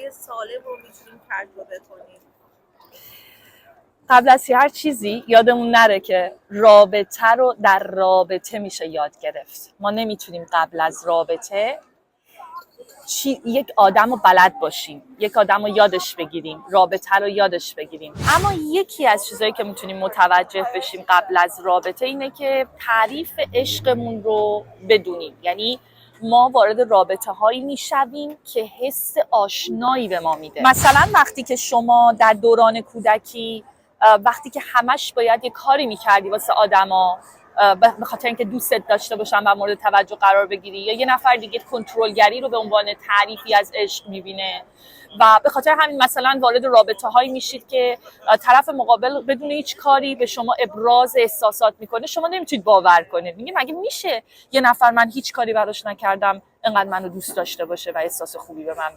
های سالم رو میتونیم تجربه کنیم؟ قبل از هر چیزی یادمون نره که رابطه رو در رابطه میشه یاد گرفت. ما نمیتونیم قبل از رابطه یک آدم رو بلد باشیم، یک آدم رو یادش بگیریم، رابطه رو یادش بگیریم. اما یکی از چیزایی که میتونیم متوجه بشیم قبل از رابطه اینه که تعریف عشقمون رو بدونیم. یعنی ما وارد رابطه هایی میشویم که حس آشنایی به ما میده. مثلا وقتی که شما در دوران کودکی وقتی که همش باید یه کاری میکردی واسه آدما به خاطر اینکه دوستت داشته باشن و مورد توجه قرار بگیری، یا یه نفر دیگه کنترلگری رو به عنوان تعریفی از عشق میبینه و به خاطر همین مثلا وارد رابطه هایی میشید که طرف مقابل بدون هیچ کاری به شما ابراز احساسات میکنه، شما نمیتونید باور کنید. میگه مگه میشه یه نفر من هیچ کاری براش نکردم انقدر منو دوست داشته باشه و احساس خوبی به من بده؟